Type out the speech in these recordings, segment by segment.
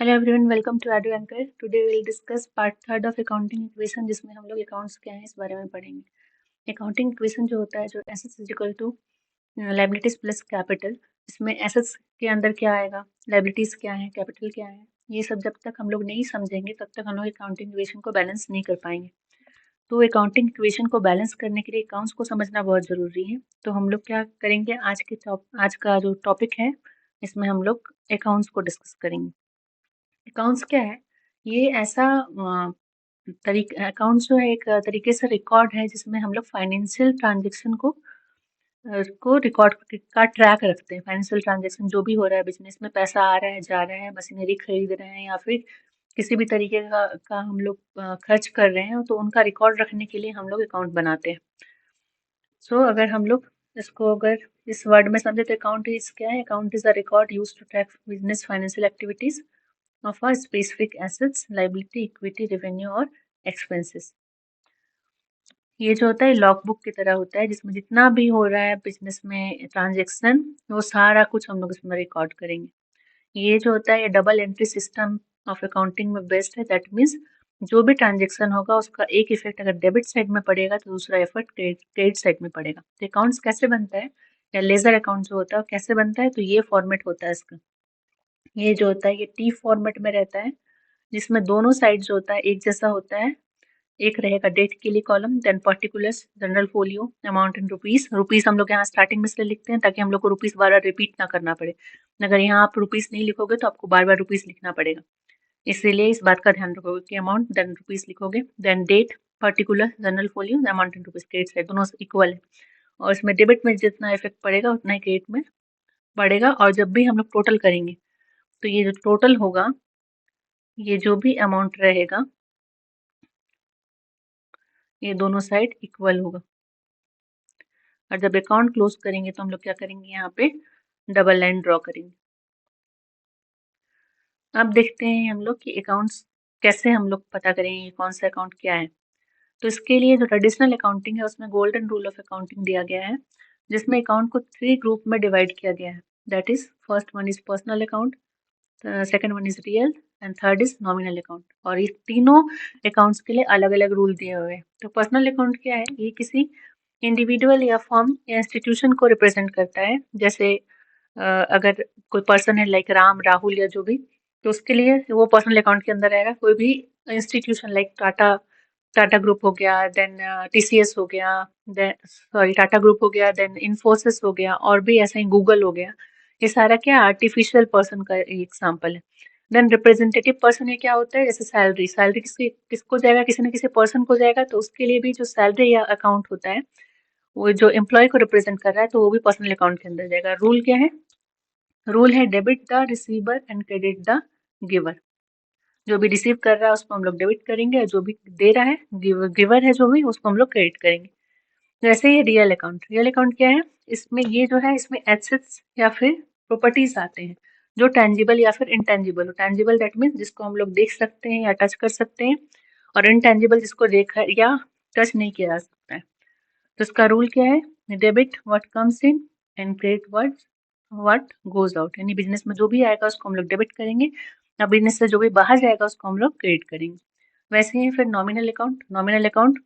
Hello everyone, welcome to Edu Anchor. Today will discuss part third of accounting equation, जिसमें हम लोग accounts क्या है इस बारे में पढ़ेंगे। अकाउंटिंग इक्वेशन जो होता है, जो assets is equal to liabilities plus capital. इसमें एसेट्स के अंदर क्या आएगा, लायबिलिटीज क्या है, कैपिटल क्या है, ये सब जब तक हम लोग नहीं समझेंगे तब तक हम लोग अकाउंटिंग इक्वेशन को बैलेंस नहीं कर पाएंगे। तो अकाउंटिंग इक्वेशन को बैलेंस करने के लिए अकाउंट्स को समझना बहुत ज़रूरी है। तो हम लोग क्या करेंगे, आज का जो टॉपिक है इसमें हम लोग अकाउंट्स को डिस्कस करेंगे। अकाउंट्स क्या है, ये ऐसा अकाउंट्स जो है एक तरीके से रिकॉर्ड है जिसमें हम लोग फाइनेंशियल ट्रांजेक्शन को रिकॉर्ड का ट्रैक रखते हैं। फाइनेंशियल ट्रांजेक्शन जो भी हो रहा है, बिजनेस में पैसा आ रहा है, जा रहा है, मशीनरी खरीद रहे हैं या फिर किसी भी तरीके का हम लोग खर्च कर रहे हैं, तो उनका रिकॉर्ड रखने के लिए हम लोग अकाउंट बनाते हैं। सो अगर हम लोग इसको अगर इस वर्ड में समझे तो अकाउंट इज क्या है, account is a record use to track business financial activities of a specific assets, liability, equity, revenue और expenses। ये जो होता है लॉग बुक की तरह होता है, जिसमें जितना भी हो रहा है बिजनेस में ट्रांजेक्शन, वो सारा कुछ हम लोग इसमें रिकॉर्ड करेंगे। ये जो होता है ये double entry system of accounting में बेस्ट है। दैट मीन्स जो भी ट्रांजेक्शन होगा उसका एक इफेक्ट अगर डेबिट साइड में पड़ेगा तो दूसरा इफेक्ट क्रेडिट साइड में पड़ेगा। तो अकाउंट्स कैसे बनता है, या लेजर अकाउंट जो होता है कैसे बनता है, तो ये फॉर्मेट होता है इसका। ये जो होता है ये टी फॉर्मेट में रहता है, जिसमें दोनों साइड जो होता है एक जैसा होता है। एक रहेगा डेट के लिए column, then particulars, general folio, amount in rupees. Rupees हम लोग यहाँ स्टार्टिंग में इसलिए लिखते हैं ताकि हम लोग को रुपीस बार बार रिपीट ना करना पड़े। अगर यहाँ आप रुपीस नहीं लिखोगे तो आपको बार बार रुपीस लिखना पड़ेगा, इसीलिए इस बात का ध्यान रखोगे कि अमाउंट देन रुपीस लिखोगे, then date, particular, general folio, amount in rupees. Credit side दोनों इक्वल है, और इसमें डेबिट में जितना इफेक्ट पड़ेगा उतना ही क्रेडिट में पड़ेगा। और जब भी हम लोग टोटल करेंगे तो ये जो टोटल होगा, ये जो भी अमाउंट रहेगा, ये दोनों साइड इक्वल होगा। और जब अकाउंट क्लोज करेंगे तो हम लोग क्या करेंगे, यहाँ पे डबल लाइन ड्रॉ करेंगे। अब देखते हैं हम लोग कि अकाउंट्स कैसे हम लोग पता करेंगे कौन सा अकाउंट क्या है। तो इसके लिए जो ट्रेडिशनल अकाउंटिंग है उसमें गोल्डन रूल ऑफ अकाउंटिंग दिया गया है, जिसमें अकाउंट को 3 ग्रुप में डिवाइड किया गया है। That is first one is personal account, second one is real, and third is nominal account. और ये तीनों अकाउंट्स के लिए अलग अलग रूल दिए हुए हैं। तो पर्सनल अकाउंट क्या है, ये किसी इंडिविजुअल या फर्म या इंस्टीट्यूशन को रिप्रेजेंट करता है। जैसे अगर कोई पर्सन है लाइक राम, राहुल या जो भी, तो उसके लिए वो पर्सनल अकाउंट के अंदर रहेगा। कोई भी institution like Tata, Tata group हो गया, देन टीसीएस हो गया, देन सॉरी टाटा ग्रुप हो गया, देन इन्फोसिस हो गया, और भी ऐसा ही गूगल हो गया। ये सारा क्या आर्टिफिशियल पर्सन का एग्जाम्पल है। देन रिप्रेजेंटेटिव पर्सन ये क्या होता है, जैसे सैलरी, सैलरी किसको जाएगा, किसी न किसी पर्सन को जाएगा, तो उसके लिए भी जो सैलरी या अकाउंट होता है वो जो एम्प्लॉय को रिप्रेजेंट कर रहा है, तो वो भी पर्सनल अकाउंट के अंदर जाएगा। रूल क्या है, रूल है debit the receiver and credit the giver. जो भी रिसीव कर रहा है उसको हम लोग डेबिट करेंगे, और जो भी दे रहा है, गिवर है जो भी, उसको हम लोग क्रेडिट करेंगे। जैसे ये रियल अकाउंट, रियल अकाउंट क्या है, इसमें ये जो है इसमें एसेट्स या फिर प्रॉपर्टीज आते हैं जो टेंजिबल या फिर इनटेंजिबल हो। टेंजिबल दैट मीन्स जिसको हम लोग देख सकते हैं या टच कर सकते हैं, और इनटेंजिबल जिसको देखा या टच नहीं किया जा सकता है। तो इसका रूल क्या है, debit what comes in and credit what goes out. यानी बिजनेस में जो भी आएगा उसको हम लोग डेबिट करेंगे, और बिजनेस से जो भी बाहर जाएगा उसको हम लोग क्रेडिट करेंगे। वैसे ही फिर नॉमिनल अकाउंट, नॉमिनल अकाउंट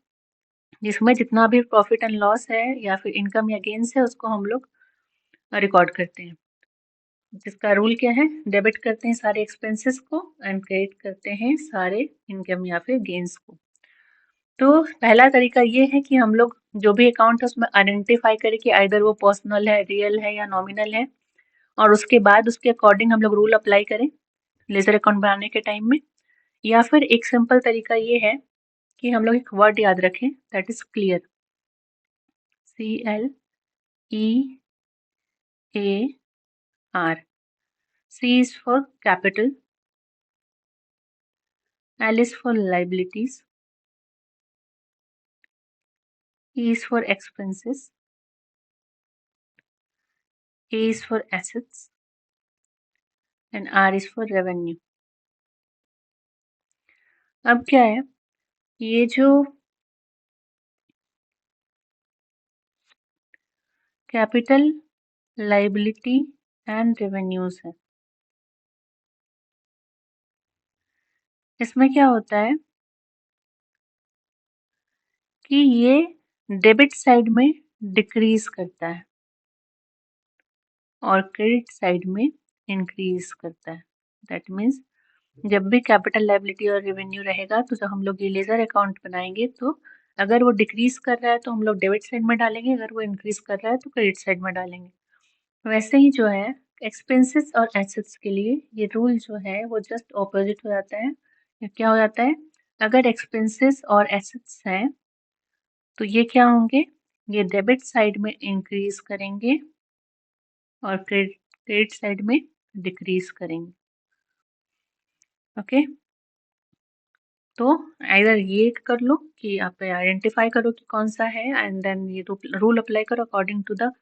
जिसमें जितना भी प्रॉफिट एंड लॉस है या फिर इनकम या गेन्स है उसको हम लोग रिकॉर्ड करते हैं। जिसका रूल क्या है, डेबिट करते हैं सारे एक्सपेंसेस को एंड क्रेडिट करते हैं सारे इनकम या फिर गेन्स को। तो पहला तरीका ये है कि हम लोग जो भी अकाउंट है उसमें आइडेंटिफाई करें कि आइदर वो पर्सनल है, रियल है या नॉमिनल है, और उसके बाद उसके अकॉर्डिंग हम लोग रूल अप्लाई करें लेजर अकाउंट बनाने के टाइम में। या फिर एक सिंपल तरीका ये है कि हम लोग एक वर्ड याद रखें, that is clear. CLEAR। C is for capital, L is for liabilities, E is for expenses, A is for assets, and R is for revenue। अब क्या है, ये जो कैपिटल, लाइबिलिटी एंड रेवेन्यूज है, इसमें क्या होता है कि ये डेबिट साइड में डिक्रीज करता है और क्रेडिट साइड में इंक्रीज करता है। दैट मीन्स जब भी कैपिटल लायबिलिटी और रेवेन्यू रहेगा तो जब हम लोग ये लेजर अकाउंट बनाएंगे तो अगर वो डिक्रीज कर रहा है तो हम लोग डेबिट साइड में डालेंगे, अगर वो इंक्रीज कर रहा है तो क्रेडिट साइड में डालेंगे। वैसे ही जो है एक्सपेंसेस और एसेट्स के लिए ये रूल जो है वो जस्ट ऑपोजिट हो जाता है। ये क्या हो जाता है, अगर एक्सपेंसेस और एसेट्स हैं तो ये क्या होंगे, ये डेबिट साइड में इंक्रीज करेंगे और क्रेडिट साइड में डिक्रीज करेंगे। ओके, तो इधर ये कर लो कि आप आइडेंटिफाई करो कि कौन सा है एंड देन ये रूल अप्लाई करो अकॉर्डिंग टू द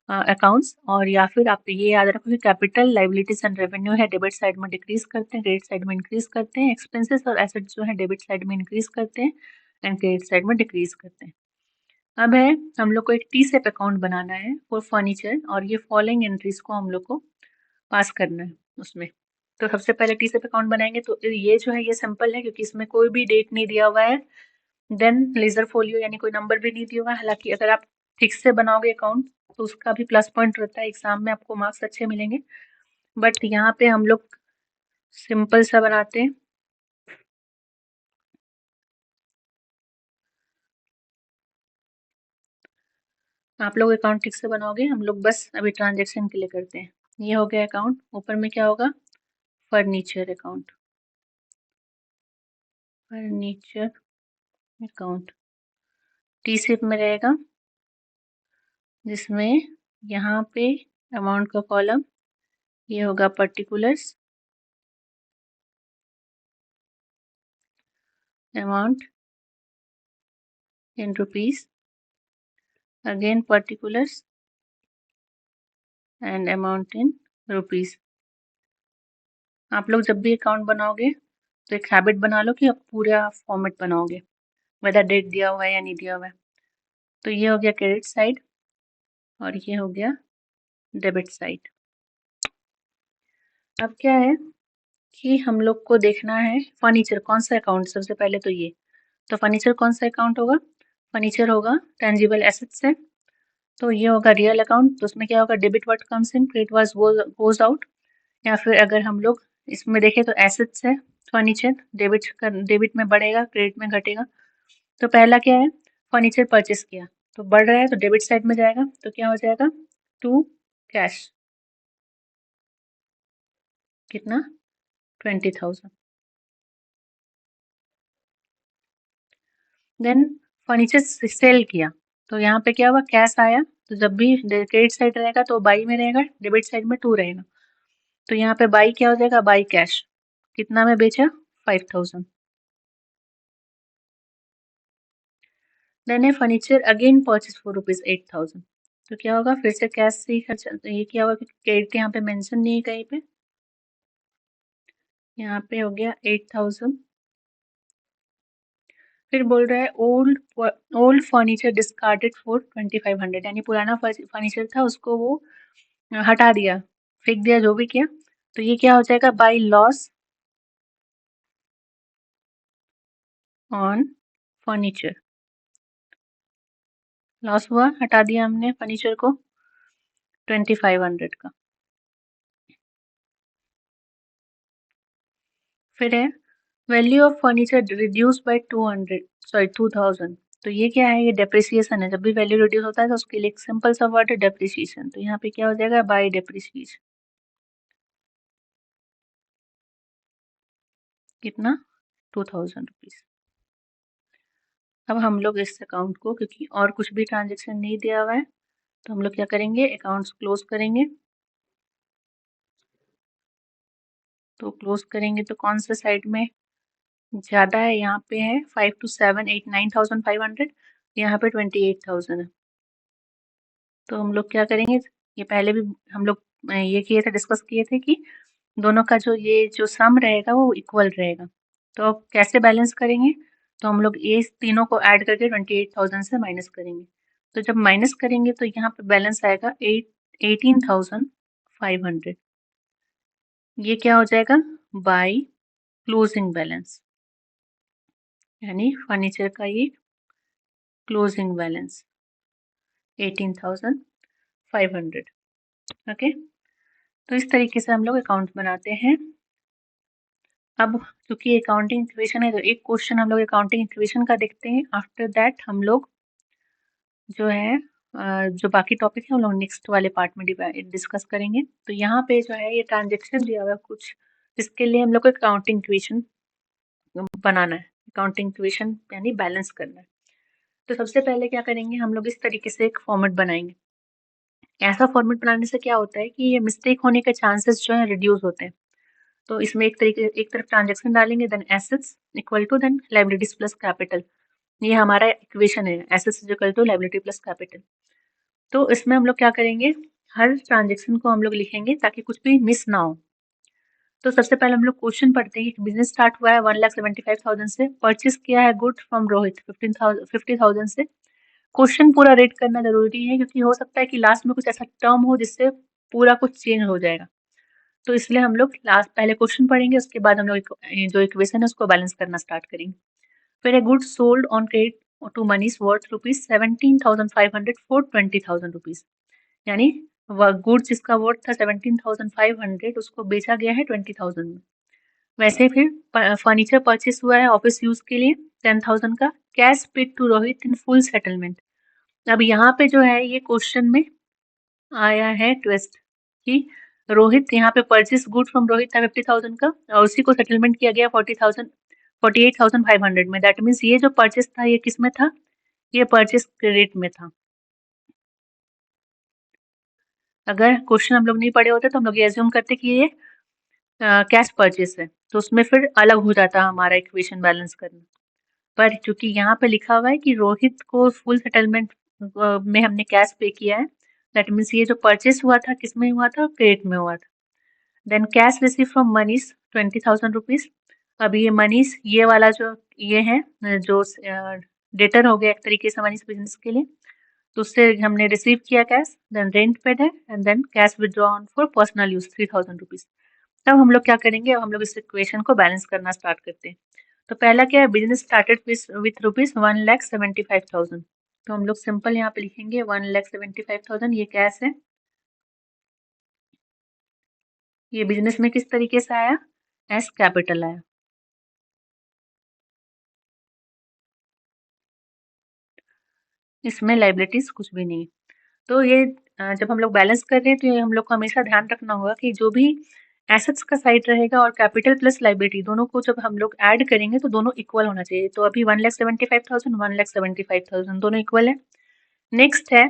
अकाउंट्स, और या फिर आप ये याद रखो कि कैपिटल लायबिलिटीज एंड रेवेन्यू है डेबिट साइड में डिक्रीज करते हैं, क्रेडिट साइड में इंक्रीज करते हैं। एक्सपेंसेस और एसेट्स जो है डेबिट साइड में इंक्रीज करते हैं एंड क्रेडिट साइड में डिक्रीज करते हैं। अब है हम लोग को एक टी सेप अकाउंट बनाना है फॉर फर्नीचर और ये फॉलोइंग एंट्रीज को हम लोग को पास करना है उसमें। तो सबसे पहले टी सेप अकाउंट बनाएंगे तो ये जो है ये सिंपल है क्योंकि इसमें कोई भी डेट नहीं दिया हुआ है, देन लेजर फोलियो यानी कोई नंबर भी नहीं दिया हुआ है। हालांकि अगर आप ठीक से बनाओगे अकाउंट तो उसका भी प्लस पॉइंट रहता है, एग्जाम में आपको मार्क्स अच्छे मिलेंगे। बट यहाँ पे हम लोग सिंपल सा बनाते हैं। आप लोग अकाउंट ठीक से बनाओगे, हम लोग बस अभी ट्रांजेक्शन के लिए करते हैं। ये हो गया अकाउंट, ऊपर में क्या होगा, furniture account, furniture account T shape में रहेगा, जिसमें यहाँ पे अमाउंट का कॉलम ये होगा particulars, amount in rupees, again particulars and amount in rupees. आप लोग जब भी अकाउंट बनाओगे तो एक हैबिट बना लो कि आप पूरा फॉर्मेट बनाओगे, वेदर डेट दिया हुआ है या नहीं दिया हुआ है। तो ये हो गया क्रेडिट साइड और ये हो गया डेबिट साइड। अब क्या है कि हम लोग को देखना है फर्नीचर कौन सा अकाउंट, सबसे पहले तो ये, तो फर्नीचर कौन सा अकाउंट होगा, फर्नीचर होगा टेंजिबल एसेट्स है, तो ये होगा रियल अकाउंट। तो उसमें क्या होगा, debit what comes in, credit what goes out. या फिर अगर हम लोग इसमें देखें तो एसेट्स है फर्नीचर, डेबिट में बढ़ेगा क्रेडिट में घटेगा। तो पहला क्या है, फर्नीचर परचेस किया तो बढ़ रहा है तो डेबिट साइड में जाएगा, तो क्या हो जाएगा, टू कैश, कितना, 20,000। देन फर्नीचर सेल किया तो यहाँ पे क्या हुआ, कैश आया, तो जब भी क्रेडिट साइड रहेगा तो बाई में रहेगा, डेबिट साइड में टू रहेगा। तो यहाँ पे बाई क्या हो जाएगा, बाई कैश, कितना में बेचा, 5,000। देन है फर्नीचर अगेन परचेज फॉर ₹8,000, तो क्या होगा, फिर से कैश से ही खर्चा, तो ये क्या होगा कि क्रेडिट यहाँ पे मेंशन नहीं है कहीं पे, यहाँ पे हो गया 8,000। फिर बोल रहा है ओल्ड फर्नीचर डिस्कार्डेड फॉर 2,500, यानी पुराना फर्नीचर था उसको वो हटा दिया, फेंक दिया, जो भी किया। तो ये क्या हो जाएगा, by loss on furniture, loss हुआ, हटा दिया हमने फर्नीचर को 2,500 का। फिर है value of furniture reduce by 2,000, तो ये क्या है, ये डेप्रिसिएशन है। जब भी वैल्यू रिड्यूस होता है तो उसके लिए एक सिंपल सा वर्ड है डेप्रिसिएशन, तो यहाँ पे क्या हो जाएगा, बाय डेप्रिसिएशन, कितना, 2,000 रुपीज। अब हम लोग इस अकाउंट को, क्योंकि और कुछ भी ट्रांजेक्शन नहीं दिया हुआ है, तो हम लोग क्या करेंगे, अकाउंट्स क्लोज करेंगे। तो क्लोज करेंगे तो कौन सा साइड में ज़्यादा है, यहाँ पे है 5 to 7 8 9,500, यहाँ पे 28,000 है। तो हम लोग क्या करेंगे, ये पहले भी हम लोग ये किए थे, डिस्कस किए थे कि दोनों का जो ये जो सम रहेगा वो इक्वल रहेगा। तो अब कैसे बैलेंस करेंगे, तो हम लोग ये तीनों को ऐड करके 28,000 से माइनस करेंगे। तो जब माइनस करेंगे तो यहाँ पे बैलेंस आएगा 18,500। ये क्या हो जाएगा, बाय क्लोजिंग बैलेंस। यानी फर्नीचर का ये क्लोजिंग बैलेंस 18,500। ओके, तो इस तरीके से हम लोग अकाउंट बनाते हैं। अब चूंकि अकाउंटिंग इक्वेशन है तो एक क्वेश्चन हम लोग अकाउंटिंग इक्वेशन का देखते हैं। आफ्टर दैट हम लोग जो है जो बाकी टॉपिक है हम लोग नेक्स्ट वाले पार्ट में डिस्कस करेंगे। तो यहाँ पे जो है ये ट्रांजेक्शन दिया हुआ है कुछ, इसके लिए हम लोग को अकाउंटिंग इक्वेशन बनाना है। अकाउंटिंग इक्वेशन यानी बैलेंस करना है। तो सबसे पहले क्या करेंगे, हम लोग इस तरीके से एक फॉर्मेट बनाएंगे। ऐसा फॉर्मेट बनाने से क्या होता है कि ये मिस्टेक होने के चांसेस जो है रिड्यूस होते हैं। तो इसमें एक तरफ ट्रांजेक्शन डालेंगे, then assets equal to then liabilities plus capital. ये हमारा इक्वेशन है, assets equal to liability plus capital. तो इसमें हम लोग क्या करेंगे, हर ट्रांजेक्शन को हम लोग लिखेंगे ताकि कुछ भी मिस ना हो। तो सबसे पहले हम लोग क्वेश्चन पढ़ते हैं कि बिजनेस स्टार्ट हुआ है 1,75,000 से, परचेस किया है गुड फ्रॉम रोहित 50,000 से। क्वेश्चन पूरा रीड करना जरूरी है क्योंकि हो सकता है कि लास्ट में कुछ ऐसा टर्म हो जिससे पूरा कुछ चेंज हो जाएगा। तो इसलिए हम लोग लास्ट पहले क्वेश्चन पढ़ेंगे, उसके बाद हम लोग जो इक्वेशन है उसको बैलेंस करना स्टार्ट करेंगे। फिर a good sold on credit to Manish worth ₹17,500 for 20,000 rupees. यानी गुड्स जिसका वर्थ था 17,500 उसको बेचा गया है 20,000 में। वैसे फिर फर्नीचर परचेस हुआ है ऑफिस यूज के लिए 10,000 का, cash paid to Rohit in full settlement. अब यहाँ पे जो है ये क्वेश्चन में आया है ट्विस्ट कि रोहित यहाँ पे परचेस गुड फ्रॉम रोहित था 50,000 का और उसी को सेटलमेंट किया गया 48,500 में। दैट मीन्स ये जो परचेस था ये किस में था, ये परचेस क्रेडिट में था। अगर क्वेश्चन हम लोग नहीं पढ़े होते तो हम लोग ये एज्यूम करते कि ये कैश परचेस है, तो उसमें फिर अलग हो जाता हमारा इक्वेशन बैलेंस करना। पर चूंकि यहाँ पे लिखा हुआ है कि रोहित को फुल सेटलमेंट में हमने कैश पे किया है, दैट मीन्स ये जो परचेस हुआ था किस में हुआ था, क्रेडिट में हुआ था। Then cash receive from Manish 20,000 rupees. अब ये मनीष ये वाला जो ये है जो डेटर हो गया एक तरीके से मनीष बिजनेस के लिए, तो उससे हमने रिसीव किया कैश, देन रेंट पेड है and then cash withdrawn for personal use 3,000 rupees. तब हम लोग क्या करेंगे, अब हम लोग इस इक्वेशन को बैलेंस करना स्टार्ट करते हैं। तो पहला क्या है, बिजनेस स्टार्टेड विथ रुपीज 1,75,000। तो हम लोग सिंपल यहाँ पे लिखेंगे 1,75,000 ये कैश है। ये बिजनेस में किस तरीके से आया, एस कैपिटल आया। इसमें लाइबिलिटीज कुछ भी नहीं। तो ये जब हम लोग बैलेंस कर रहे हैं तो ये हम लोग को हमेशा ध्यान रखना होगा कि जो भी एसेट्स का साइड रहेगा और कैपिटल प्लस लाइबिलिटी दोनों को जब हम लोग ऐड करेंगे तो दोनों इक्वल होना चाहिए। तो अभी 1,75,000 1,75,000 दोनों इक्वल है। नेक्स्ट है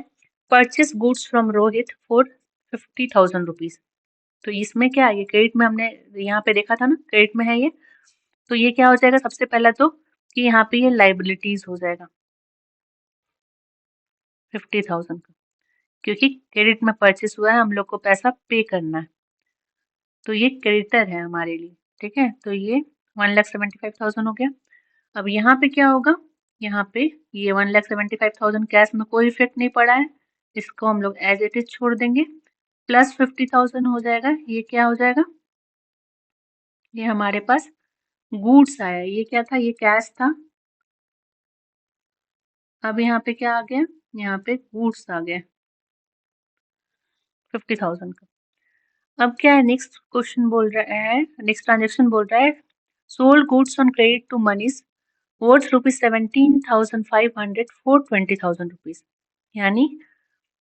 purchase goods from Rohit for 50,000 rupees. तो इसमें क्या है, ये क्रेडिट में हमने यहाँ पे देखा था ना, क्रेडिट में है ये। तो ये क्या हो जाएगा, सबसे पहला तो कि यहाँ पे ये लाइबिलिटीज हो जाएगा 50,000 का, क्योंकि क्रेडिट में परचेस हुआ है, हम लोग को पैसा पे करना है, तो ये क्रेडिटर है हमारे लिए। ठीक है, तो ये 1,75,000 हो गया। अब यहाँ पे क्या होगा, यहाँ पे ये 1,75,000 कैश में कोई इफेक्ट नहीं पड़ा है, इसको हम लोग एज इट इज छोड़ देंगे। प्लस 50,000 हो जाएगा, ये क्या हो जाएगा, ये हमारे पास गुड्स आया, ये क्या था, ये कैश था। अब यहाँ पे क्या आ गया, यहाँ पे गुड्स आ गया 50,000 का। अब क्या है, नेक्स्ट क्वेश्चन बोल रहा है, नेक्स्ट ट्रांजेक्शन बोल रहा है sold goods on credit to Manish worth ₹17,500 for 20,000 rupees. यानी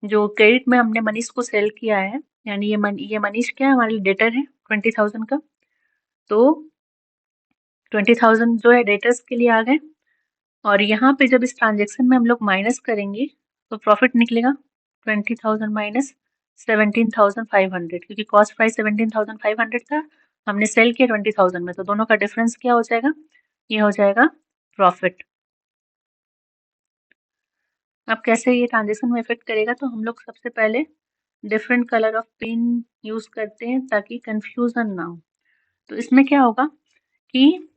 जो क्रेडिट में हमने मनीष को सेल किया है, यानी ये मनीष क्या है, हमारे डेटर है 20,000 का। तो 20,000 जो है डेटर्स के लिए आ गए, और यहाँ पे जब इस ट्रांजेक्शन में हम लोग माइनस करेंगे तो प्रॉफिट निकलेगा 20,000 माइनस 17,500, क्योंकि कॉस्ट प्राइस 17,500 था, हमने सेल किया 20,000 में, तो दोनों का डिफरेंस क्या हो जाएगा, ये हो जाएगा प्रॉफिट। अब कैसे ये ट्रांजेक्शन में इफेक्ट करेगा, तो हम लोग सबसे पहले different colour of pen use करते हैं ताकि कंफ्यूजन ना हो। तो इसमें क्या होगा कि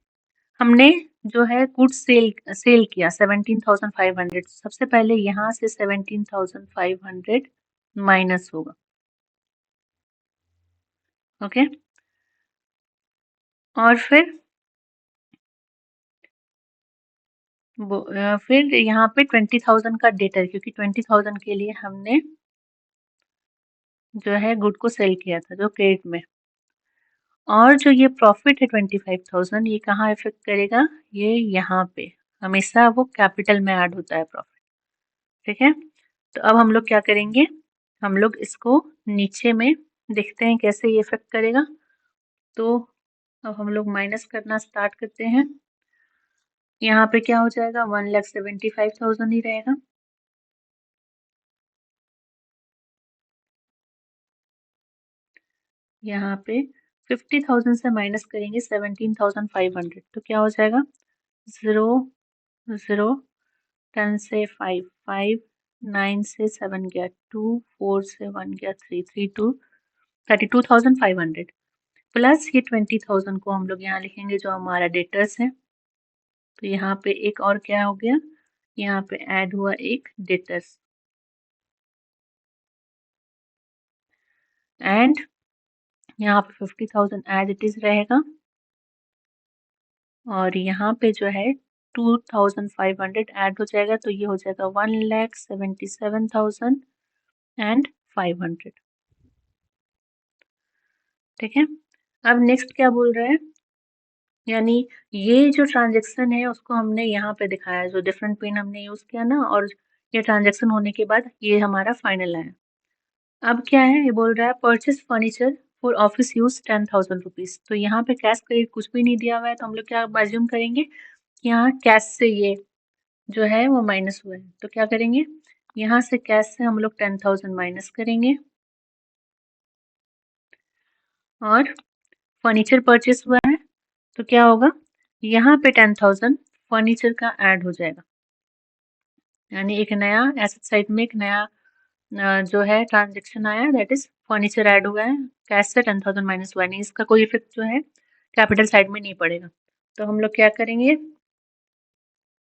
हमने जो है गुड्स सेल सेल किया 17,500, सबसे पहले यहाँ से 17,500 माइनस होगा। ओके, और फिर फिर यहाँ पे 20,000 का डेटर, क्योंकि 20,000 के लिए हमने जो है गुड को सेल किया था जो क्रेडिट में। और जो ये प्रॉफिट है 25,000, ये कहाँ इफेक्ट करेगा, ये यहाँ पे हमेशा वो कैपिटल में ऐड होता है प्रॉफिट। ठीक है, तो अब हम लोग क्या करेंगे, हम लोग इसको नीचे में देखते हैं कैसे ये इफेक्ट करेगा। तो अब हम लोग माइनस करना स्टार्ट करते हैं। यहाँ पे क्या हो जाएगा, 1,75,000 ही रहेगा। यहाँ पे 50,000 से माइनस करेंगे 17,500, तो क्या हो जाएगा, 0 0 10 से 5 5 9 से 7 गया 2 4 से 1 गया 3 3 2 32,500 प्लस ये 20,000 को हम लोग यहाँ लिखेंगे जो हमारा डेटर्स है। तो यहाँ पे एक और क्या हो गया, यहाँ पे ऐड हुआ एक डेटर्स, एंड यहाँ पे 50,000 एज इट इज रहेगा। और यहाँ पे जो है 2,500 ऐड हो जाएगा, तो ये हो जाएगा 1,77,500। ठीक है, अब नेक्स्ट क्या बोल रहा है, यानी ये जो ट्रांजेक्शन है उसको हमने यहाँ पे दिखाया, जो डिफरेंट पिन हमने यूज किया ना, और ये ट्रांजेक्शन होने के बाद ये हमारा फाइनल है। अब क्या है, ये बोल रहा है purchase furniture for office use 10,000 rupees. तो यहाँ पे कैश क्रेडिट कुछ भी नहीं दिया हुआ है, तो हम लोग क्या अज्यूम करेंगे कि यहाँ कैश से ये जो है वो माइनस हुआ है। तो क्या करेंगे, यहाँ से कैश से हम लोग 10,000 माइनस करेंगे, और फर्नीचर परचेस हुआ है तो क्या होगा, यहाँ पे 10,000 फर्नीचर का ऐड हो जाएगा, यानी एक नया एसेट साइड में एक नया जो है ट्रांजेक्शन आया, दैट इज फर्नीचर ऐड हुआ है। कैश से 10,000 माइनस हुआ, नहीं इसका कोई इफेक्ट जो है कैपिटल साइड में नहीं पड़ेगा। तो हम लोग क्या करेंगे,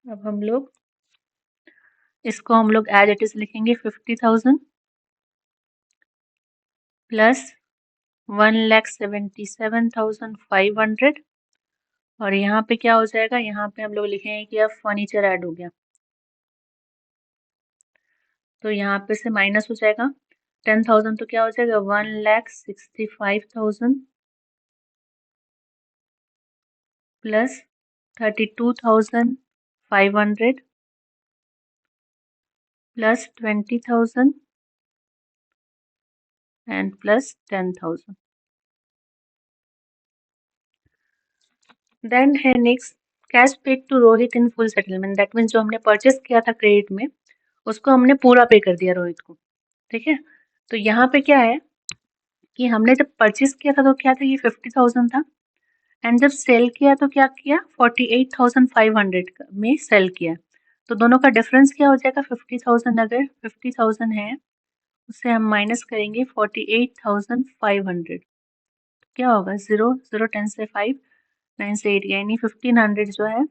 अब हम लोग इसको हम लोग एज इट इज लिखेंगे 50,000 प्लस 1,77,500, और यहाँ पे क्या हो जाएगा, यहाँ पे हम लोग लिखेंगे कि अब फर्नीचर ऐड हो गया, तो यहाँ पे से माइनस हो जाएगा 10,000, तो क्या हो जाएगा 1,65,000 plus 32,500 plus 20,000 and plus 10,000। Then है next cash paid to Rohit in full settlement, that means जो हमने परचेस किया था क्रेडिट में उसको हमने पूरा पे कर दिया रोहित को। ठीक है, तो यहाँ पे क्या है कि हमने जब परचेस किया था तो क्या था, ये 50,000 था, एंड जब सेल किया तो क्या किया, 48,500 में सेल किया। तो दोनों का डिफरेंस क्या हो जाएगा, 50,000 अगर 50,000 है उससे हम माइनस करेंगे 48,500, क्या होगा 0 0 10 से 5 9 से 8, यानी 1500 जो है,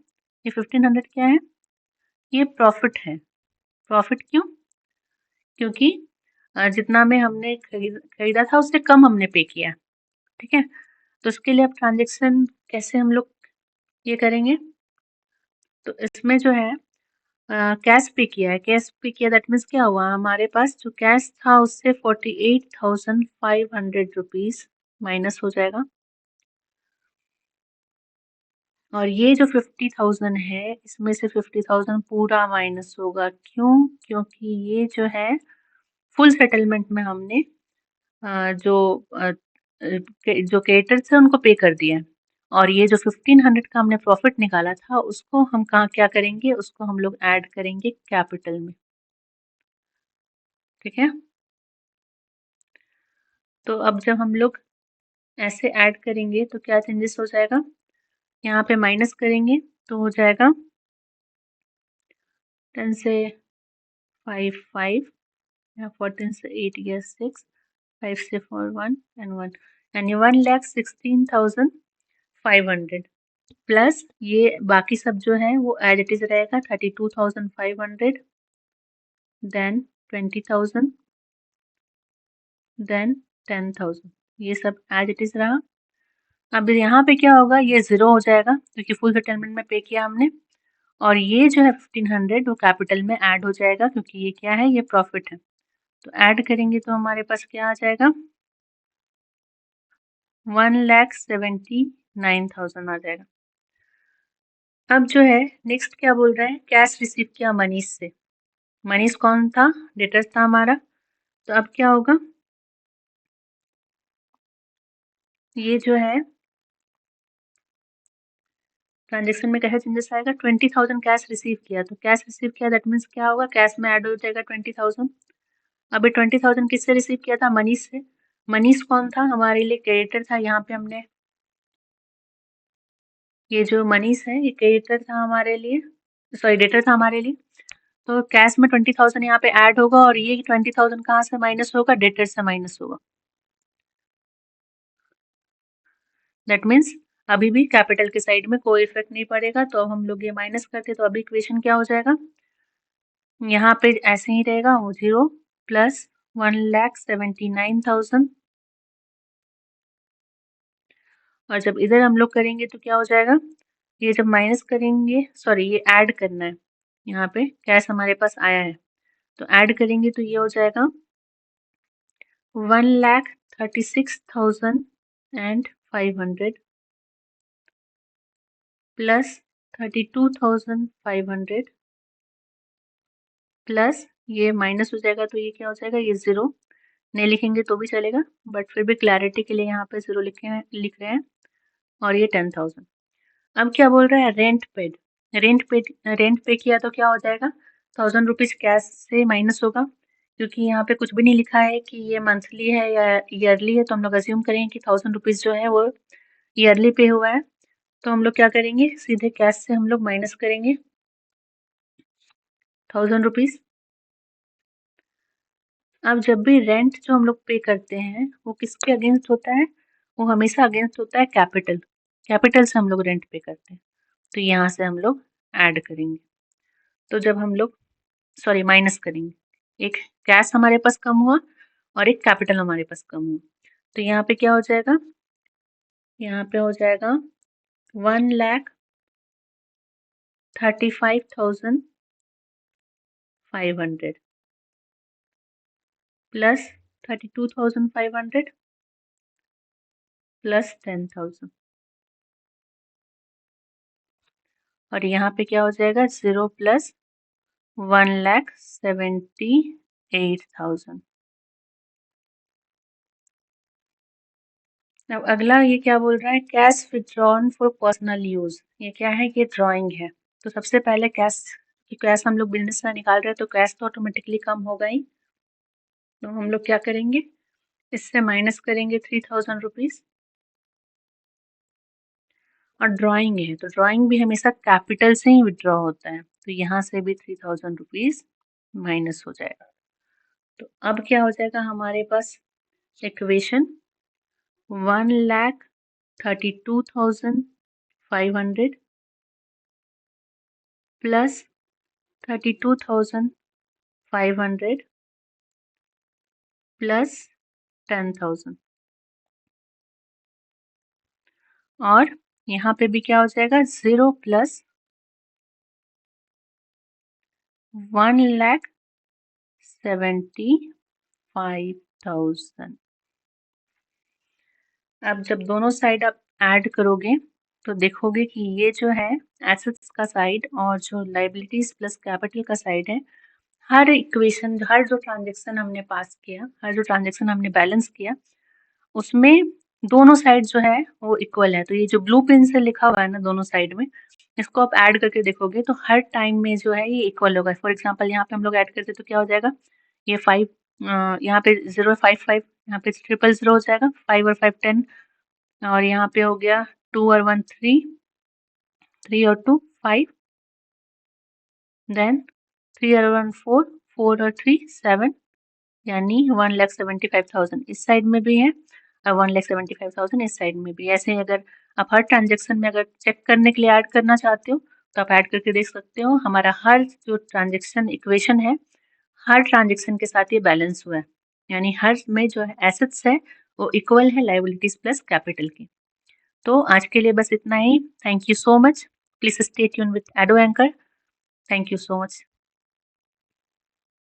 ये 1500 क्या है, ये प्रॉफिट है। प्रॉफिट क्यों, क्योंकि जितना में हमने खरीदा था उससे कम हमने पे किया। ठीक है, तो इसके लिए अब ट्रांजेक्शन कैसे हम लोग ये करेंगे, तो इसमें जो है कैश पे किया है, कैश पे किया दैट मीन्स क्या हुआ, हमारे पास जो कैश था उससे 48,500 रुपीज माइनस हो जाएगा, और ये जो 50,000 है इसमें से 50,000 पूरा माइनस होगा। क्यों, क्योंकि ये जो है फुल सेटलमेंट में हमने जो क्रेडिटर थे उनको पे कर दिया है, और ये जो 1500 का हमने प्रॉफिट निकाला था उसको हम कहाँ क्या करेंगे, उसको हम लोग ऐड करेंगे कैपिटल में। ठीक है, तो अब जब हम लोग ऐसे ऐड करेंगे तो क्या चेंजेस हो जाएगा, यहाँ पे माइनस करेंगे तो हो जाएगा 10 से 5 5, या 14 से 8 गया 6, 5 से 4 1 एंड 1, यानी 1,16,500 प्लस ये बाकी सब जो है वो एज इट इज रहेगा 32,500, देन 20,000, देन 10,000, ये सब एज इट इज रहा। अब यहाँ पे क्या होगा, ये जीरो हो जाएगा क्योंकि फुल सेटलमेंट में पे किया हमने, और ये जो है 1500 वो कैपिटल में ऐड हो जाएगा, क्योंकि ये क्या है, ये प्रॉफिट है। तो ऐड करेंगे तो हमारे पास क्या आ जाएगा, 1,79,000 आ जाएगा। अब जो है नेक्स्ट क्या बोल रहे हैं, कैश रिसीव किया मनीष से। मनीष कौन था, डेटर्स था हमारा। तो अब क्या होगा, ये जो है ट्रांजेक्शन में कैसे चेंजेस आएगा, 20,000 कैश रिसीव किया, तो कैश रिसीव किया दैट मीन्स क्या होगा, कैश में ऐड हो जाएगा 20,000। अभी 20,000 किससे रिसीव किया था, मनीष से। मनीष कौन था, हमारे लिए क्रेडिटर था। यहाँ पे हमने ये जो मनीष है ये क्रेडिटर था हमारे लिए, सॉरी डेटर था हमारे लिए। तो कैश में 20,000 यहाँ पे ऐड होगा और ये 20,000 कहाँ से माइनस होगा, डेटर से माइनस होगा। दैट मीन्स अभी भी कैपिटल के साइड में कोई इफेक्ट नहीं पड़ेगा। तो अब हम लोग ये माइनस करते तो अभी इक्वेशन क्या हो जाएगा, यहाँ पे ऐसे ही रहेगा, 0 प्लस 1,79,000। और जब इधर हम लोग करेंगे तो क्या हो जाएगा, ये जब माइनस करेंगे, सॉरी ये ऐड करना है, यहाँ पे कैश हमारे पास आया है तो ऐड करेंगे तो ये हो जाएगा 1,36,500 प्लस 32,500 प्लस ये माइनस हो जाएगा तो ये क्या हो जाएगा, ये 0 नहीं लिखेंगे तो भी चलेगा, बट फिर भी क्लैरिटी के लिए यहाँ पे 0 लिख रहे हैं। और ये 10,000। अब क्या बोल रहा है, रेंट पेड। रेंट पे किया तो क्या हो जाएगा, 1,000 रुपीज कैश से माइनस होगा, क्योंकि यहाँ पे कुछ भी नहीं लिखा है कि ये मंथली है या ईयरली है। तो हम लोग अज्यूम करेंगे कि 1,000 रुपीज जो है वो ईयरली पे हुआ है। तो हम लोग क्या करेंगे, सीधे कैश से हम लोग माइनस करेंगे 1,000 रुपीज। अब जब भी रेंट जो हम लोग पे करते हैं वो किसके अगेंस्ट होता है, वो हमेशा अगेंस्ट होता है कैपिटल। कैपिटल से हम लोग रेंट पे करते हैं, तो यहाँ से हम लोग ऐड करेंगे। तो जब हम लोग सॉरी माइनस करेंगे, एक कैश हमारे पास कम हुआ और एक कैपिटल हमारे पास कम हुआ, तो यहाँ पे क्या हो जाएगा, यहाँ पे हो जाएगा 1,35,500 प्लस 32,500 प्लस 10,000। और यहाँ पे क्या हो जाएगा, 0 प्लस 1,78,000। अब अगला ये क्या बोल रहा है, cash withdrawn for personal use. ये क्या है, ये ड्राइंग है। तो सबसे पहले कैश हम लोग बिजनेस से निकाल रहे हैं तो कैश तो ऑटोमेटिकली कम होगा ही। तो हम लोग क्या करेंगे, इससे माइनस करेंगे 3,000 रुपीज। और ड्राइंग है तो ड्राइंग भी हमेशा कैपिटल से ही विड्रॉ होता है, तो यहाँ से भी 3,000 रुपीज माइनस हो जाएगा। तो अब क्या हो जाएगा हमारे पास इक्वेशन, 1,32,500 प्लस 32,500 प्लस 10,000। और यहाँ पे भी क्या हो जाएगा, 0 प्लस 1,75,000। अब जब दोनों साइड आप ऐड करोगे तो देखोगे कि ये जो है एसेट्स का साइड और जो लाइबिलिटीज प्लस कैपिटल का साइड है, हर इक्वेशन, हर जो ट्रांजेक्शन हमने पास किया, हर जो ट्रांजेक्शन हमने बैलेंस किया, उसमें दोनों साइड जो है वो इक्वल है। तो ये जो ब्लू पेन से लिखा हुआ है ना दोनों साइड में, इसको आप ऐड करके देखोगे तो हर टाइम में जो है ये इक्वल होगा। फॉर एग्जांपल यहाँ पे हम लोग ऐड करते तो क्या हो जाएगा, ये 5, यहाँ पे 0 5 5, यहाँ पे 000 हो जाएगा, 5 और 5 10, और यहाँ पे हो गया 2 और 1 3, 3 और 2 5, देन 3 और 1 4, 4 और 3 7, यानी 1,75,000 इस साइड में भी है और 1,75,000 इस साइड में भी। ऐसे ही अगर आप हर ट्रांजेक्शन में अगर चेक करने के लिए ऐड करना चाहते हो तो आप ऐड करके देख सकते हो। हमारा हर जो ट्रांजेक्शन इक्वेशन है, हर ट्रांजेक्शन के साथ ये बैलेंस हुआ है, यानी हर में जो है एसेट्स है वो इक्वल है लाइबिलिटीज प्लस कैपिटल की। तो आज के लिए बस इतना ही। Thank you so much. Please stay tune with Edu Anchor. Thank you so much.